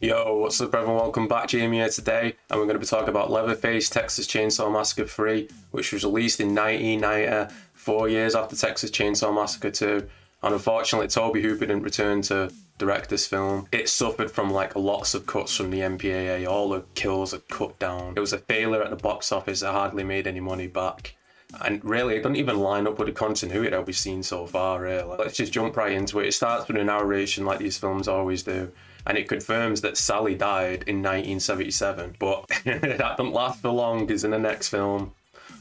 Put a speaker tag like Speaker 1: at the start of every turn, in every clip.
Speaker 1: Yo, what's up everyone? Welcome back, Jamie here today, and we're going to be talking about Leatherface, Texas Chainsaw Massacre 3, which was released in 1990, 4 years after Texas Chainsaw Massacre 2, and unfortunately Tobe Hooper didn't return to direct this film. It suffered from lots of cuts from the MPAA, all the kills are cut down. It was a failure at the box office, it hardly made any money back. And really, it doesn't even line up with the continuity that we've seen so far, really. Let's just jump right into it. It starts with a narration like these films always do. And it confirms that Sally died in 1977. But that doesn't last for long, because in the next film,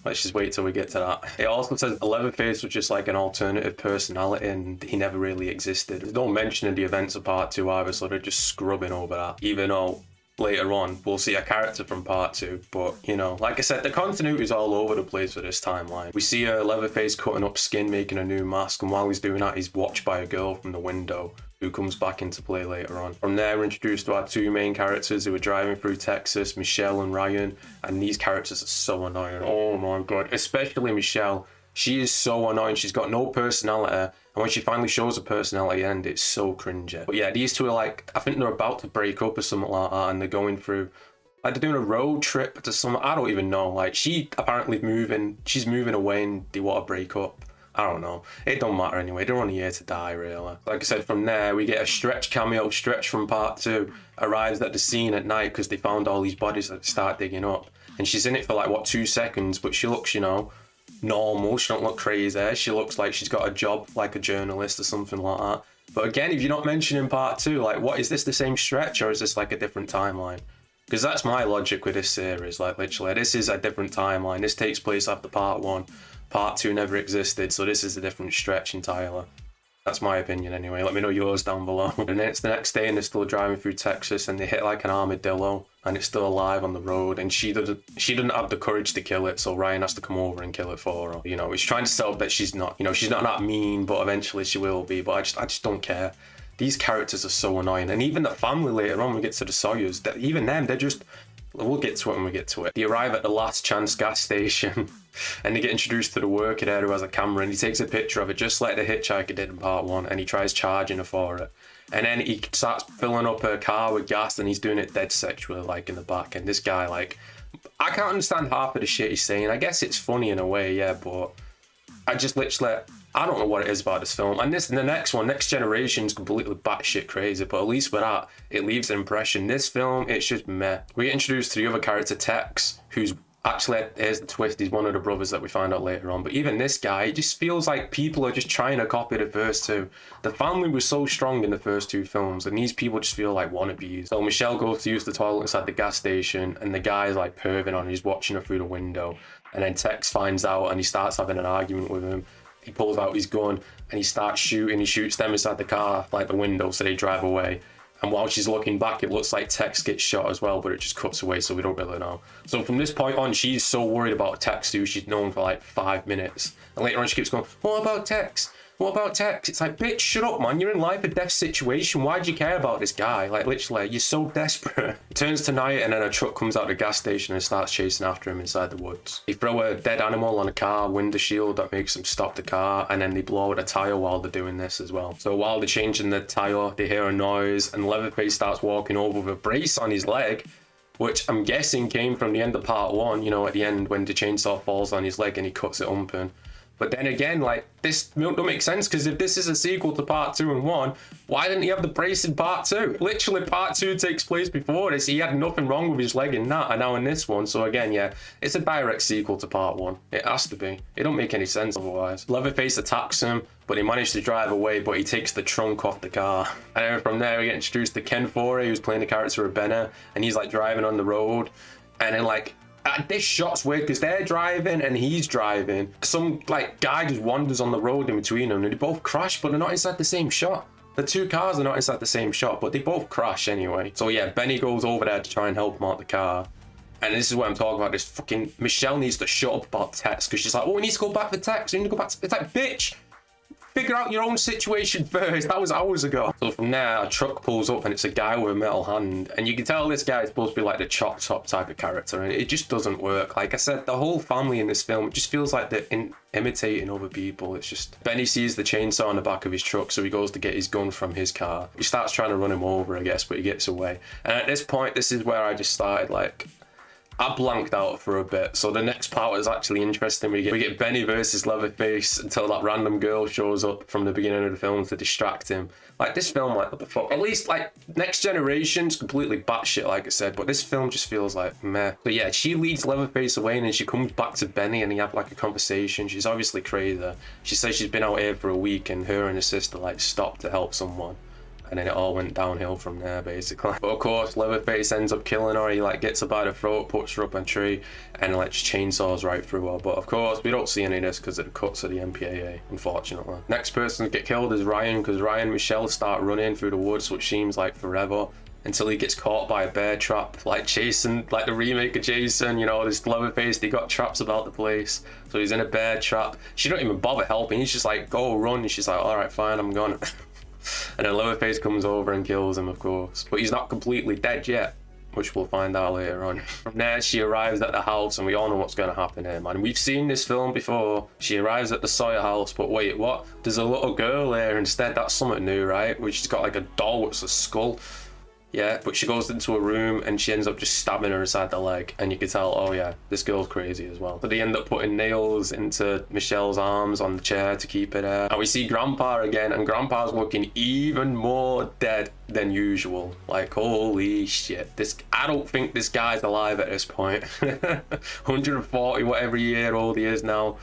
Speaker 1: let's just wait till we get to that. It also says Leatherface was just like an alternative personality and he never really existed. There's no mention of the events of part 2 either, so they're just scrubbing over that. Even though later on we'll see a character from part 2, but you know, like I said, the continuity is all over the place for this timeline. We see Leatherface cutting up skin, making a new mask, and while he's doing that he's watched by a girl from the window who comes back into play later on. From there, we're introduced to our two main characters who are driving through Texas, Michelle and Ryan, and these characters are so annoying. Oh my god, especially Michelle. She is so annoying. She's got no personality, and when she finally shows a personality at the end, it's so cringy. But yeah, these two are like, I think they're about to break up or something like that, and they're going through, like they're doing a road trip to some, I don't even know. Like she apparently she's moving away and they want to break up. I don't know. It don't matter anyway. They're only here to die, really. Like I said, from there, we get a Stretch cameo. Stretch from part 2 arrives at the scene at night because they found all these bodies that start digging up. And she's in it for like, 2 seconds, but she looks, you know, normal. She don't look crazy. She looks like she's got a job, like a journalist or something like that. But again, if you're not mentioning part 2, like, what, is this the same Stretch or is this like a different timeline? Because that's my logic with this series. Like, literally, this is a different timeline. This takes place after part 1. Part 2 never existed, so this is a different Stretch entirely. That's my opinion anyway. Let me know yours down below. And then it's the next day and they're still driving through Texas and they hit like an armadillo and it's still alive on the road and she doesn't have the courage to kill it, so Ryan has to come over and kill it for her. You know, he's trying to sell that she's not, you know, she's not that mean, but eventually she will be. But I just don't care. These characters are so annoying. And even the family later on, when we get to the Sawyers, that even them, they're just, we'll get to it when we get to it. They arrive at the Last Chance gas station and they get introduced to the worker there who has a camera and he takes a picture of it just like the hitchhiker did in part 1 and he tries charging her for it. And then he starts filling up her car with gas and he's doing it dead sexually, like in the back. And this guy, like, I can't understand half of the shit he's saying. I guess it's funny in a way, yeah, but I just literally, I don't know what it is about this film. And the next one, Next Generation's completely batshit crazy, but at least with that, it leaves an impression. This film, it's just meh. We get introduced to the other character, Tex, who's actually, here's the twist, he's one of the brothers that we find out later on. But even this guy, it just feels like people are just trying to copy the first two. The family was so strong in the first 2 films, and these people just feel like wannabes. So Michelle goes to use the toilet inside the gas station, and the guy's like perving on her, he's watching her through the window. And then Tex finds out, and he starts having an argument with him. He pulls out his gun, and he starts shooting. He shoots them inside the car, like the window, so they drive away. And while she's looking back, it looks like Tex gets shot as well, but it just cuts away, so we don't really know. So from this point on, she's so worried about Tex, who she's known for like 5 minutes. And later on, she keeps going, what about Tex? What about Tex? It's like, bitch, shut up, man. You're in life or death situation. Why do you care about this guy? Like, literally, you're so desperate. It turns to night, and then a truck comes out of the gas station and starts chasing after him inside the woods. They throw a dead animal on a car window shield that makes them stop the car, and then they blow out a tire while they're doing this as well. So while they're changing the tire, they hear a noise, and Leatherface starts walking over with a brace on his leg, which I'm guessing came from the end of part 1, you know, at the end when the chainsaw falls on his leg and he cuts it open. But then again, like, this don't make sense, because if this is a sequel to part 2 and 1, why didn't he have the brace in part 2? Literally, part 2 takes place before this. He had nothing wrong with his leg in that, and now in this one. So again, yeah, it's a direct sequel to part 1. It has to be. It don't make any sense otherwise. Leatherface attacks him, but he managed to drive away, but he takes the trunk off the car. And then from there, we get introduced to Ken Forey, who's playing the character of Benner, and he's like driving on the road, and then like, this shot's weird because they're driving and he's driving. Some like guy just wanders on the road in between them and they both crash, but they're not inside the same shot. The 2 cars are not inside the same shot, but they both crash anyway. So yeah, Benny goes over there to try and help him out the car. And this is what I'm talking about. This fucking Michelle needs to shut up about Tex, because she's like, oh, we need to go back for Tex. We need to go back. It's like, bitch, figure out your own situation first. That was hours ago. So from there, a truck pulls up and it's a guy with a metal hand. And you can tell this guy is supposed to be like the chop top type of character. And it just doesn't work. Like I said, the whole family in this film, it just feels like they're imitating other people. It's just, Benny sees the chainsaw on the back of his truck, so he goes to get his gun from his car. He starts trying to run him over, I guess, but he gets away. And at this point, this is where I just started like, I blanked out for a bit. So the next part was actually interesting. We get Benny versus Leatherface until that random girl shows up from the beginning of the film to distract him. Like this film, like what the fuck? At least like Next Generation's completely batshit, like I said, but this film just feels like meh. But yeah, she leads Leatherface away and then she comes back to Benny and they have like a conversation. She's obviously crazy. She says she's been out here for a week and her and her sister like stopped to help someone. And then it all went downhill from there, basically. But of course, Leatherface ends up killing her. He like gets her by the throat, puts her up a tree, and like just chainsaws right through her. But of course, we don't see any of this because of the cuts of the MPAA, unfortunately. Next person to get killed is Ryan, because Ryan and Michelle start running through the woods, which seems like forever, until he gets caught by a bear trap, like Jason, like the remake of Jason. You know, this Leatherface, they got traps about the place, so he's in a bear trap. She don't even bother helping. He's just like, go run. And she's like, all right, fine, I'm gone. And then Leatherface comes over and kills him, of course. But he's not completely dead yet, which we'll find out later on. From there, she arrives at the house, and we all know what's going to happen here, man. We've seen this film before. She arrives at the Sawyer house, but wait, what? There's a little girl there instead. That's something new, right? Where she's got like a doll with a skull. Yeah, but she goes into a room and she ends up just stabbing her inside the leg. And you can tell, oh yeah, this girl's crazy as well. So they end up putting nails into Michelle's arms on the chair to keep it there. And we see Grandpa again, and Grandpa's looking even more dead than usual. Like, holy shit. I don't think this guy's alive at this point. 140 whatever year old he is now.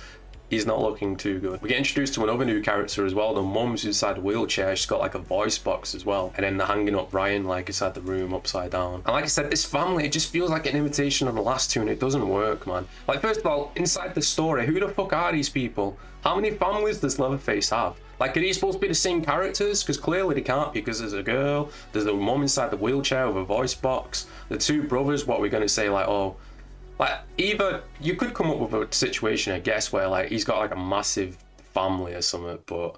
Speaker 1: He's not looking too good. We get introduced to another new character as well. The mum's inside the wheelchair. She's got like a voice box as well. And then they're hanging up Ryan like inside the room upside down. And like I said, this family, it just feels like an imitation of the last two and it doesn't work, man. Like first of all, inside the story, who the fuck are these people? How many families does Leatherface have? Like, are these supposed to be the same characters? Because clearly they can't, because there's a girl, there's a mum inside the wheelchair with a voice box. The two brothers, what we're going to say, like, oh, like, either you could come up with a situation, I guess, where like he's got like a massive family or something, but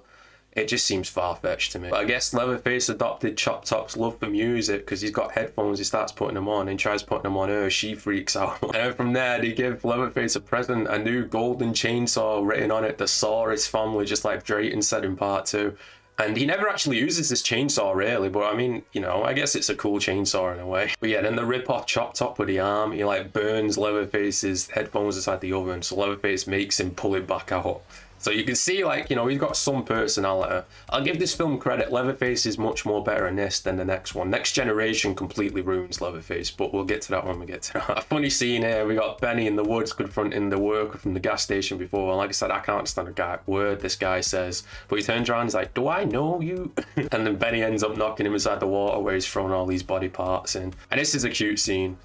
Speaker 1: it just seems far-fetched to me. But I guess Leatherface adopted Chop Top's love for music because he's got headphones, he starts putting them on and tries putting them on her, she freaks out. And then from there, they give Leatherface a present, a new golden chainsaw written on it, the Saw his family, just like Drayton said in part 2. And he never actually uses this chainsaw really, but I mean, you know, I guess it's a cool chainsaw in a way. But yeah, then the rip-off Chop Top with the arm, he like burns Leatherface's headphones inside the oven, so Leatherface makes him pull it back out. So you can see, like, you know, he's got some personality. I'll give this film credit. Leatherface is much more better in this than the next one. Next Generation completely ruins Leatherface, but we'll get to that when we get to that. A funny scene here, we got Benny in the woods confronting the worker from the gas station before. And like I said, I can't understand a word this guy says. But he turns around and he's like, do I know you? And then Benny ends up knocking him inside the water where he's throwing all these body parts in. And this is a cute scene.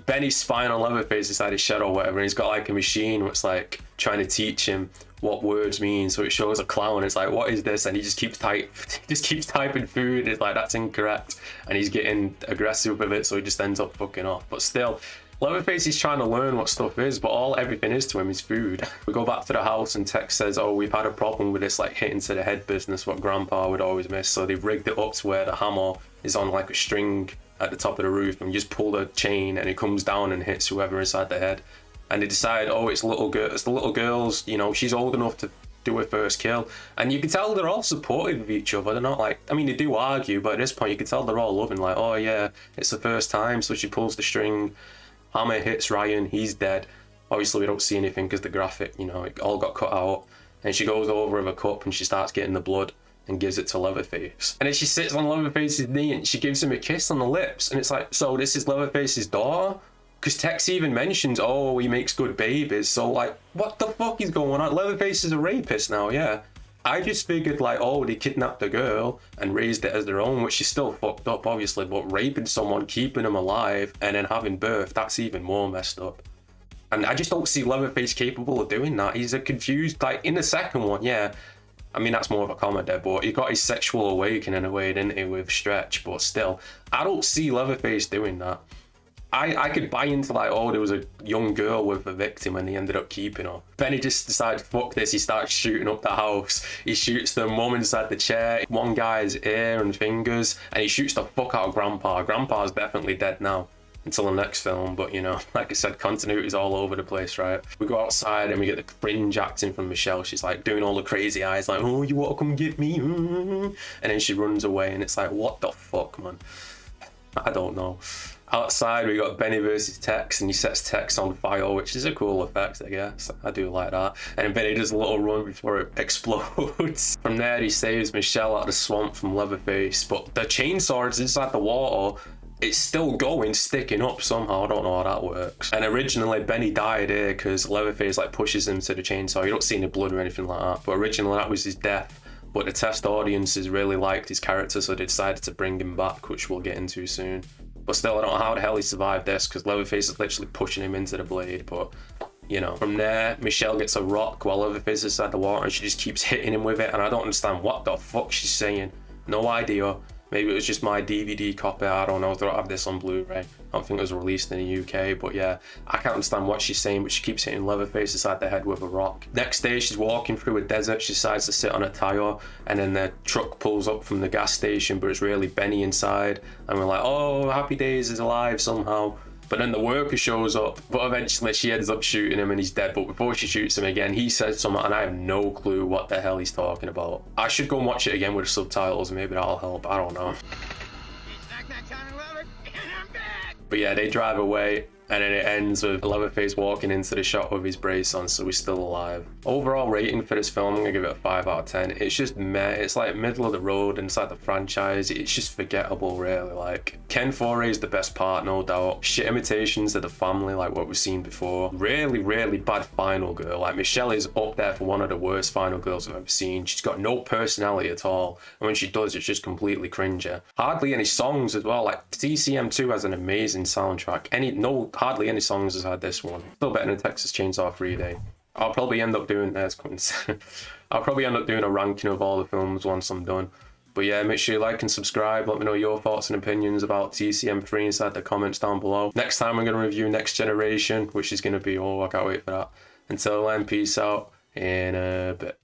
Speaker 1: Benny's spying on Leatherface inside his shed or whatever, and he's got like a machine that's like trying to teach him what words mean. So it shows a clown. It's like, what is this? And he just keeps typing food. It's like, that's incorrect. And he's getting aggressive with it, so he just ends up fucking off. But still, Leatherface is trying to learn what stuff is, but everything is to him is food. We go back to the house and Tex says, oh, we've had a problem with this like hitting to the head business, what Grandpa would always miss. So they've rigged it up to where the hammer is on like a string at the top of the roof, and you just pull the chain and it comes down and hits whoever inside the head. And they decide, oh, it's the little girl's, you know, she's old enough to do her first kill. And you can tell they're all supportive of each other. They're not like, I mean, they do argue, but at this point you can tell they're all loving, like, oh yeah, it's the first time. So she pulls the string, hammer hits Ryan, he's dead. Obviously we don't see anything because the graphic, you know, it all got cut out. And she goes over with a cup and she starts getting the blood and gives it to Leatherface. And then she sits on Leatherface's knee and she gives him a kiss on the lips. And it's like, so this is Leatherface's daughter? Because Tex even mentions, oh, he makes good babies. So like, what the fuck is going on? Leatherface is a rapist now, yeah. I just figured like, oh, they kidnapped a girl and raised it as their own, which is still fucked up, obviously. But raping someone, keeping them alive, and then having birth, that's even more messed up. And I just don't see Leatherface capable of doing that. He's a confused, like in the second one, yeah. I mean, that's more of a comedy, but he got his sexual awakening in a way, didn't he, with Stretch, but still, I don't see Leatherface doing that. I could buy into like, oh, there was a young girl with a victim and he ended up keeping her. Benny just decided, fuck this, he starts shooting up the house. He shoots the mum inside the chair, one guy's ear and fingers, and he shoots the fuck out of Grandpa. Grandpa's definitely dead now until the next film, but you know, like I said, continuity's all over the place, right? We go outside and we get the cringe acting from Michelle. She's like doing all the crazy eyes, like, oh, you want to come get me? And then she runs away and it's like, what the fuck, man? I don't know. Outside, we got Benny versus Tex, and he sets Tex on fire, which is a cool effect, I guess. I do like that. And then Benny does a little run before it explodes. From there, he saves Michelle out of the swamp from Leatherface, but the chainsaw is inside the water. It's still going, sticking up somehow. I don't know how that works. And originally, Benny died here because Leatherface like pushes him to the chainsaw. You don't see any blood or anything like that. But originally, that was his death. But the test audiences really liked his character, so they decided to bring him back, which we'll get into soon. But still, I don't know how the hell he survived this, because Leatherface is literally pushing him into the blade, but, you know. From there, Michelle gets a rock while Leatherface is inside the water, and she just keeps hitting him with it, and I don't understand what the fuck she's saying. No idea. Maybe it was just my DVD copy, I don't know, I don't have this on Blu-ray. I don't think it was released in the UK, but yeah, I can't understand what she's saying, but she keeps hitting Leatherface inside the head with a rock. Next day, she's walking through a desert, she decides to sit on a tire, and then the truck pulls up from the gas station, but it's really Benny inside, and we're like, oh, Happy Days is alive somehow. But then the worker shows up, but eventually she ends up shooting him and he's dead. But before she shoots him again, he says something and I have no clue what the hell he's talking about. I should go and watch it again with subtitles, maybe that'll help, I don't know. But yeah, they drive away and then it ends with Leatherface walking into the shop with his brace on, so he's still alive. Overall rating for this film, I'm gonna give it a 5 out of 10. It's just meh, it's like middle of the road inside the franchise. It's just forgettable, really. Like, Ken Foree is the best part, no doubt. Shit imitations of the family, like what we've seen before. Really, really bad final girl. Like, Michelle is up there for one of the worst final girls I've ever seen. She's got no personality at all. And when she does, it's just completely cringy. Hardly any songs as well. Like, TCM2 has an amazing soundtrack. Hardly any songs has had this one. Still better than Texas Chainsaw 3D. I'll probably end up doing I'll probably end up doing a ranking of all the films once I'm done. But yeah, make sure you like and subscribe. Let me know your thoughts and opinions about TCM3 inside the comments down below. Next time I'm going to review Next Generation, which is going to be, oh, I can't wait for that. Until then, peace out in a bit.